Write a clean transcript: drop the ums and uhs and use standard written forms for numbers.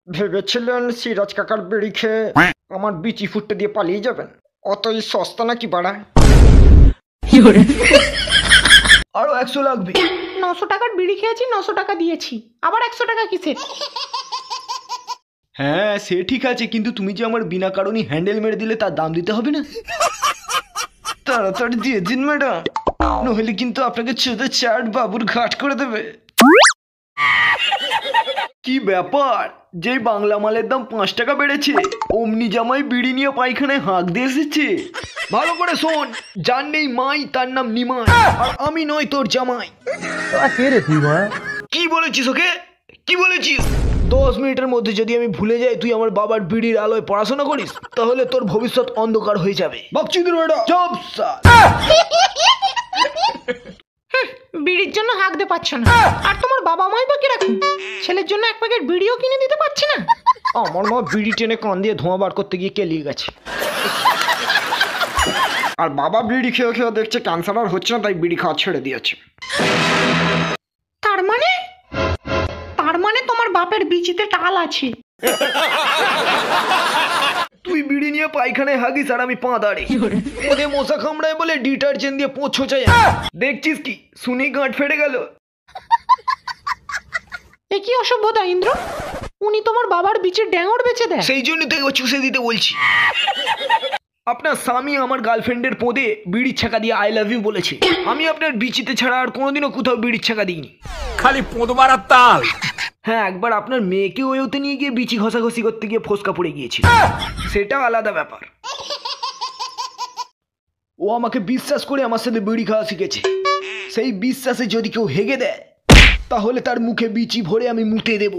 ভেবেছিলেন সিরাজ কাকার বিড়ি খেয়ে আমার বিচি ফুটতে দিয়ে পালিয়ে যাবেন? অতই সস্তা নাকি বাড়া? আরো 100 লাগবে। 900 টাকার বিড়ি খেয়েছি, 900 টাকা দিয়েছি, আবার 100 টাকা কিসের? হ্যাঁ সে ঠিক আছে, কিন্তু তুমি যে আমার বিনা কারণে হ্যান্ডেল মেরে দিলে তার দাম দিতে হবে না? তাড়াতাড়ি দিয়ে দিন ম্যাডাম, নইলে কিন্তু আপনাকে চোদে চাট বাবুর ঘাট করে দেবে। কি ব্যাপার, যেই বাংলা মালের দাম 5 টাকা বেড়েছে অমনি জামাই বিড়ি নিয়ে পায়খানায় হাঁক দিয়ে এসেছে। ভালো করে শোন, যার নেই মাই তার নাম নিমাই, আর আমি নয় তোর জামাই। কি বলেছিস ওকে? কি বলেছিস? 10 মিনিটের মধ্যে যদি আমি ভুলে যাই তুই আমার বাবার বিড়ির আলোয় পড়াশোনা করিস, তাহলে তোর ভবিষ্যৎ অন্ধকার হয়ে যাবে। বকচিদের ম্যাডাম চুপ স্যার। বিড়ির জন্য হাঁক দিতে পারছো না, আর তোমার বাবা মাই বা কিরকম? ছেলের জন্য 1 প্যাকেট বিড়িও কিনে দিতে পারছে না। আমার মা বিড়ি টেনে কান দিয়ে ধোঁয়া বার করতে গিয়ে কেলিয়ে গেছে। আর বাবা বিড়ি খেয়ে খেয়ে দেখছে ক্যান্সার আর হচ্ছে না, তাই বিড়ি খাওয়া ছেড়ে দিয়েছে। তার মানে তোমার বাপের বিচিতে টাল আছে। তুই বিড়ি নিয়ে পায়খানায় হাগিস আর আমি পা দাঁড়ি। ওদের মশা কামড়ায় বলে ডিটারজেন্ট দিয়ে পোঁছো চাই। দেখছিস কি, শুনি গাঁট ফেটে গেল। এ কি অসভ্যতা ইন্দ্র, উনি তোমার বাবার বিচির ড্যাঙর বেচে দেয়। সেই জন্য তো চুষে দিতে বলছি। আপনার স্বামী আমার গার্লফ্রেন্ডের পোঁদে বিড়ির ছাকা দিয়ে আই লাভ ইউ বলেছে। আমি আপনার বিচিতে ছাড়া আর কোনোদিনও কোথাও বিড়ির ছাকা দিইনি। খালি পোঁদ মারার তাল। হ্যাঁ, একবার আপনার মেয়েকে ওতে নিয়ে গিয়ে বিচি ঘষাঘষি করতে গিয়ে ফোসকা পড়ে গিয়েছিল, সেটা আলাদা ব্যাপার। ও আমাকে বিশ্বাস করে আমার সাথে বিড়ি খাওয়া শিখেছে। সেই বিশ্বাসে যদি কেউ হেগে দেয় তাহলে তার মুখে বিচি ভরে আমি মুতে দেব।